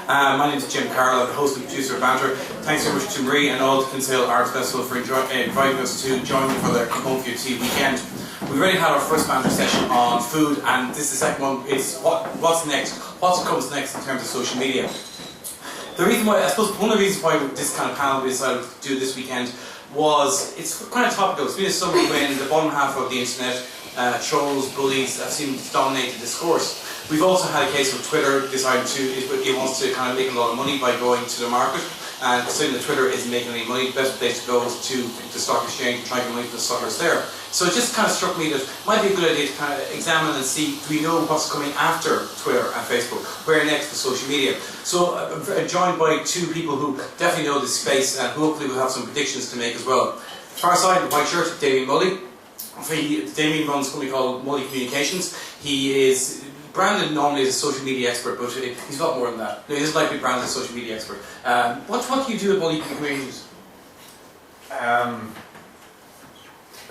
My name is Jim Carroll, I'm the host and producer of Banter. Thanks so much to Marie and all the Kinsale Arts Festival for inviting us to join them for their Home for Your Tea weekend. We've already had our first Banter session on food, and this is the second one. It's what's next, what comes next in terms of social media. The reason why, I suppose one of the reasons why this kind of panel we decided to do this weekend was, it's kind of topical. It's been a summer when the bottom half of the internet, trolls, bullies, have seemed to dominate the discourse. We've also had a case of Twitter deciding it wants to kind of make a lot of money by going to the market, and saying that Twitter isn't making any money. The best place to go is to the stock exchange and try to get money from the suckers there. So it just kind of struck me that it might be a good idea to kind of examine and see, do we know what's coming after Twitter and Facebook? Where next for social media? So I'm joined by two people who definitely know this space and who hopefully will have some predictions to make as well. Far side, the white shirt, Damien Mully. Damien runs a company called Mully Communications. He is branded normally as a social media expert, but he's a lot more than that. No, he doesn't like to be branded as a social media expert. What do you do at Mully Communications?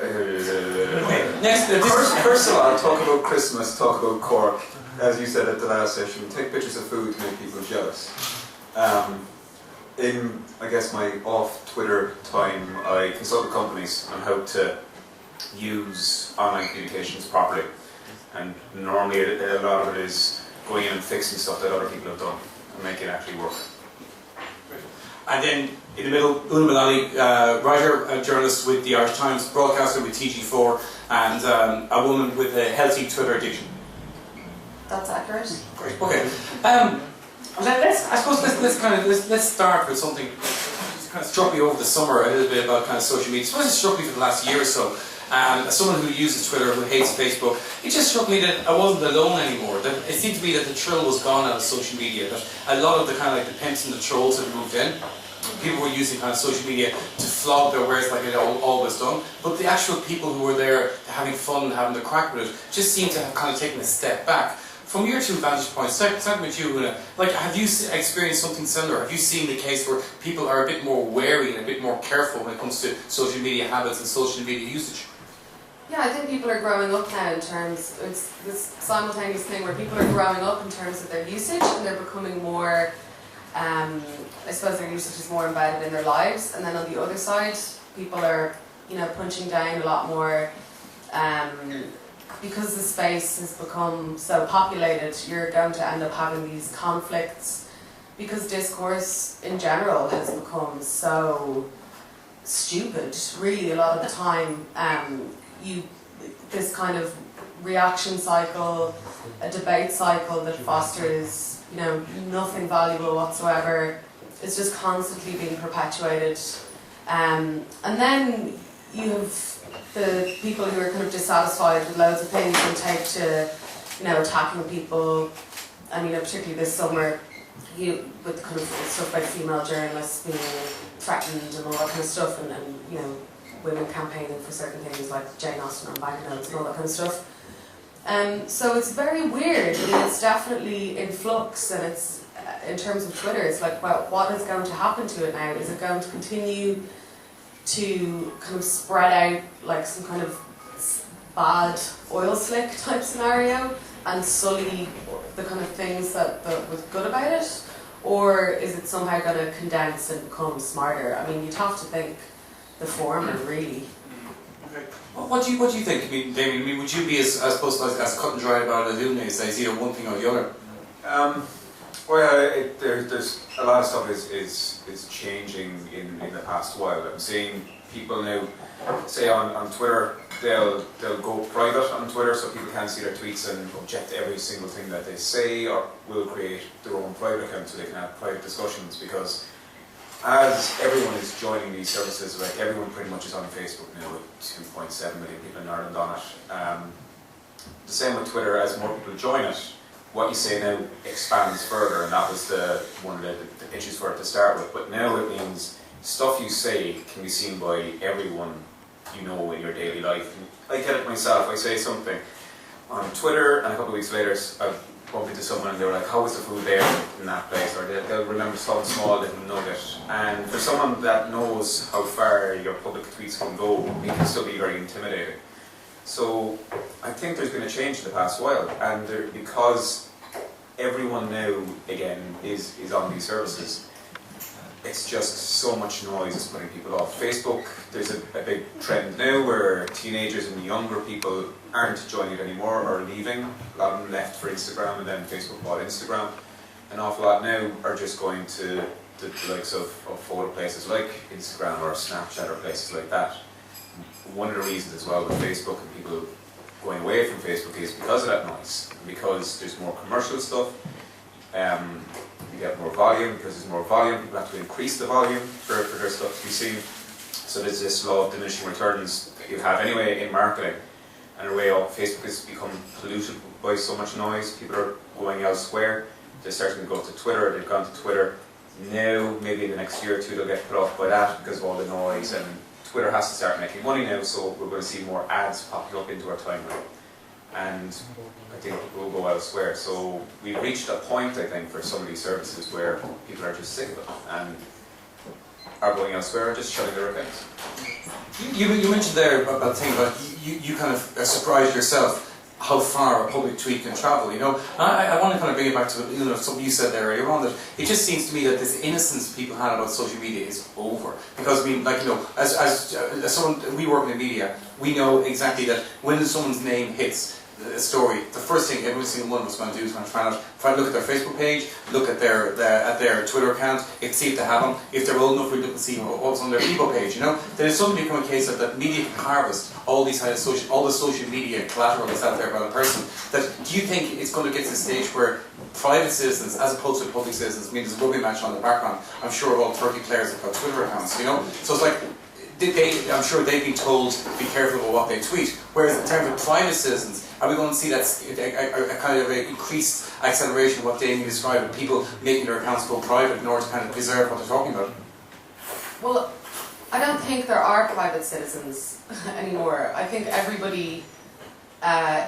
Okay, next, first of all, talk about Christmas, talk about Cork. As you said at the last session, take pictures of food to make people jealous. In, I guess, my off-Twitter time, I consult with companies on how to use online communications properly. And normally a lot of it is going in and fixing stuff that other people have done and make it actually work. And then in the middle, Una Mullally, writer and journalist with the Irish Times, broadcaster with TG4, and a woman with a healthy Twitter addiction. That's accurate. Great. Okay. Let's start with something that kind of struck me over the summer a little bit about kind of social media. I suppose it struck me for the last year or so. As someone who uses Twitter, who hates Facebook, it just struck me that I wasn't alone anymore. That it seemed to me that the thrill was gone out of social media. That a lot of the kind of like the pimps and the trolls had moved in. People were using kind of social media to flog their wares like they'd always done. But the actual people who were there having fun and having the crack with it just seemed to have kind of taken a step back. From your two vantage points, starting with you, Una, like, have you experienced something similar? Have you seen the case where people are a bit more wary and a bit more careful when it comes to social media habits and social media usage? Yeah, I think people are growing up now in terms, it's this simultaneous thing where people are growing up in terms of their usage and they're becoming more, I suppose their usage is more embedded in their lives, and then on the other side, people are, punching down a lot more, because the space has become so populated, you're going to end up having these conflicts, because discourse in general has become so stupid, really, a lot of the time. This kind of reaction cycle, a debate cycle that fosters, nothing valuable whatsoever, is just constantly being perpetuated. And then you have the people who are kind of dissatisfied with loads of things and take to, attacking people. And particularly this summer, with kind of stuff about female journalists being threatened and all that kind of stuff, and women campaigning for certain things like Jane Austen on banknotes and all that kind of stuff. So it's very weird. I mean, it's definitely in flux, and it's in terms of Twitter, it's like, well, what is going to happen to it now? Is it going to continue to kind of spread out like some kind of bad oil slick type scenario and sully the kind of things that was good about it? Or is it somehow going to condense and become smarter? I mean, you'd have to think the former, really. Okay. What do you think? I mean, Damien, would you be as cut and dry about it as Una is, either one thing or the other? There's a lot of stuff is changing in the past while. I'm seeing people now, say on Twitter, they'll go private on Twitter so people can't see their tweets and object to every single thing that they say, or will create their own private account so they can have private discussions, because as everyone is joining these services, like everyone pretty much is on Facebook now with 2.7 million people in Ireland on it. The same with Twitter, as more people join it, what you say now expands further, and that was one of the pitches for it to start with. But now it means stuff you say can be seen by everyone in your daily life. I get it myself. I say something on Twitter, and a couple of weeks later I bump into someone and they were like, how was the food there in that place? Or they'll remember some small little nugget. And for someone that knows how far your public tweets can go, it can still be very intimidating. So I think there's been a change in the past while, and because everyone now, again, is on these services. It's just so much noise is putting people off. Facebook, there's a big trend now where teenagers and younger people aren't joining it anymore or leaving. A lot of them left for Instagram and then Facebook bought Instagram. An awful lot now are just going to the likes of photo places like Instagram or Snapchat or places like that. One of the reasons as well with Facebook and people going away from Facebook is because of that noise, because there's more commercial stuff. You get more volume. Because there's more volume, people have to increase the volume for their stuff to be seen. So there's this law of diminishing returns that you have anyway in marketing. And in a way, Facebook has become polluted by so much noise. People are going elsewhere. They're starting to go to Twitter. They've gone to Twitter. Now, maybe in the next year or two, they'll get put off by that because of all the noise. And Twitter has to start making money now, so we're going to see more ads popping up into our timeline. And I think people will go elsewhere. So we've reached a point, I think, for some of these services where people are just sick of it and are going elsewhere and just shutting their accounts. You mentioned there about the thing about you kind of surprised yourself how far a public tweet can travel, you know. And I want to kind of bring it back to something you said there earlier on, that it just seems to me that this innocence people had about social media is over. Because I mean, like, you know, as someone, we work in the media, we know exactly that when someone's name hits a story, the first thing every single one of us is going to do is going to try to look at their Facebook page, look at their Twitter account, see if they have them. If they're old enough, we look and see what's on their Bebo page. You know, then it's suddenly become a case of that media can harvest all these all the social media collateral that's out there about a person. That do you think it's going to get to the stage where private citizens, as opposed to public citizens, I mean, there's a rugby match on the background. I'm sure all 30 players have got Twitter accounts. You know, so it's like. I'm sure they've been told to be careful about what they tweet. Whereas in terms of private citizens, are we going to see that a kind of a increased acceleration of what Damien described, of people making their accounts go private in order to kind of preserve what they're talking about? Well, I don't think there are private citizens anymore. I think everybody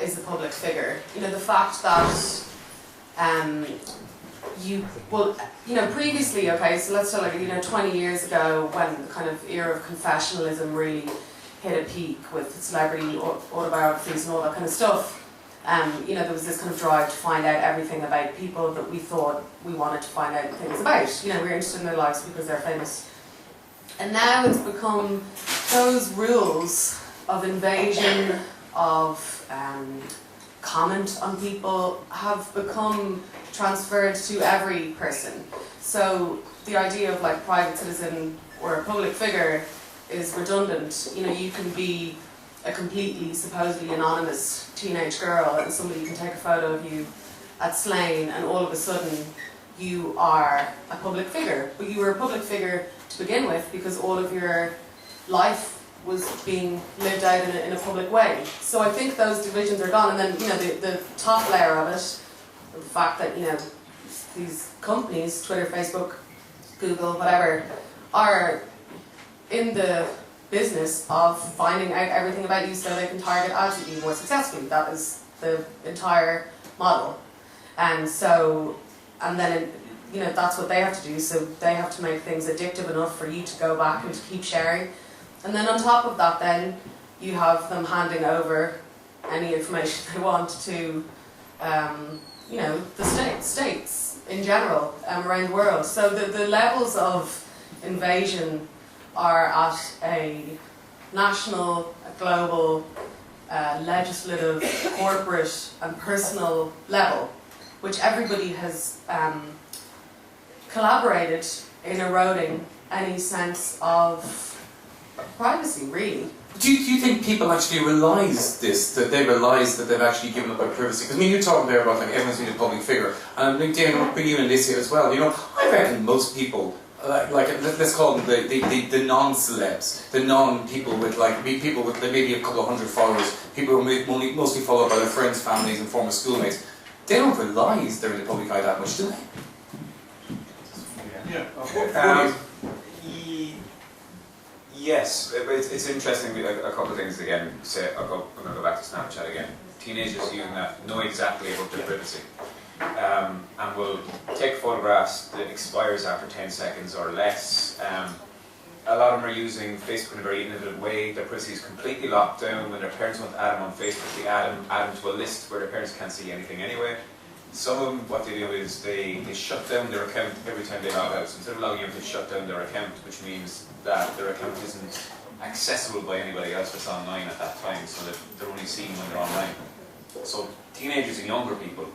is a public figure. You know, the fact that previously, okay, so let's say, like, 20 years ago, when the kind of era of confessionalism really hit a peak with celebrity autobiographies and all that kind of stuff, there was this kind of drive to find out everything about people that we thought we wanted to find out things about. You know, we were interested in their lives because they're famous. And now it's become those rules of invasion, of comment on people have become transferred to every person. So the idea of like private citizen or a public figure is redundant. You know, you can be a completely, supposedly anonymous teenage girl and somebody can take a photo of you at Slane and all of a sudden you are a public figure. But you were a public figure to begin with because all of your life was being lived out in a public way. So I think those divisions are gone, and then, you know, the top layer of it, the fact that, you know, these companies, Twitter, Facebook, Google, whatever, are in the business of finding out everything about you so they can target ads at you more successfully. That is the entire model. And so, and then, you know, that's what they have to do, so they have to make things addictive enough for you to go back and to keep sharing. And then on top of that, then you have them handing over any information they want to, you know, the states in general around the world. So the levels of invasion are at a national, a global, legislative, corporate, and personal level, which everybody has collaborated in eroding any sense of privacy, really. Do you think people actually realise this, that they realise that they've actually given up their privacy? Because I mean, you're talking there about like everyone's being a public figure, and Damien, I'll bring you in this here as well. You know, I reckon most people, let's call them the non-celebs, the non-people with like people with maybe a couple of hundred followers, people who are mostly followed by their friends, families, and former schoolmates. They don't realise they're in the public eye that much, do they? Yeah. Okay. Yes, it's interesting. A couple of things again. I'm going to go back to Snapchat again. Teenagers using that know exactly about their privacy, and will take photographs that expires after 10 seconds or less. A lot of them are using Facebook in a very innovative way. Their privacy is completely locked down. When their parents want to add them on Facebook, they add them to a list where their parents can't see anything anyway. some of them, what they do is they shut down their account every time they log out. So instead of logging out, they shut down their account, which means that their account isn't accessible by anybody else that's online at that time, so that they're only seen when they're online. So teenagers and younger people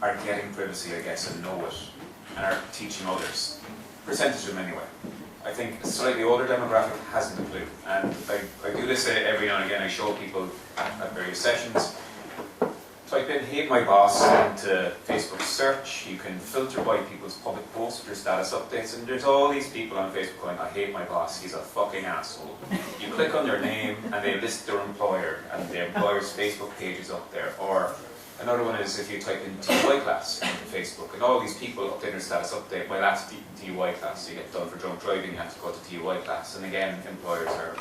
are getting privacy, I guess, and know it, and are teaching others. Percentage of them anyway. I think a slightly older demographic hasn't a clue, and I do this every now and again. I show people at various sessions. Type in "hate my boss" into Facebook search. You can filter by people's public posts for status updates, and there's all these people on Facebook going, "I hate my boss, he's a fucking asshole." You click on their name and they list their employer, and the employer's Facebook page is up there. Or another one is if you type in DUI class into Facebook, and all these people update their status update, my last DUI class, so you get done for drunk driving, you have to go to DUI class. And again, employers are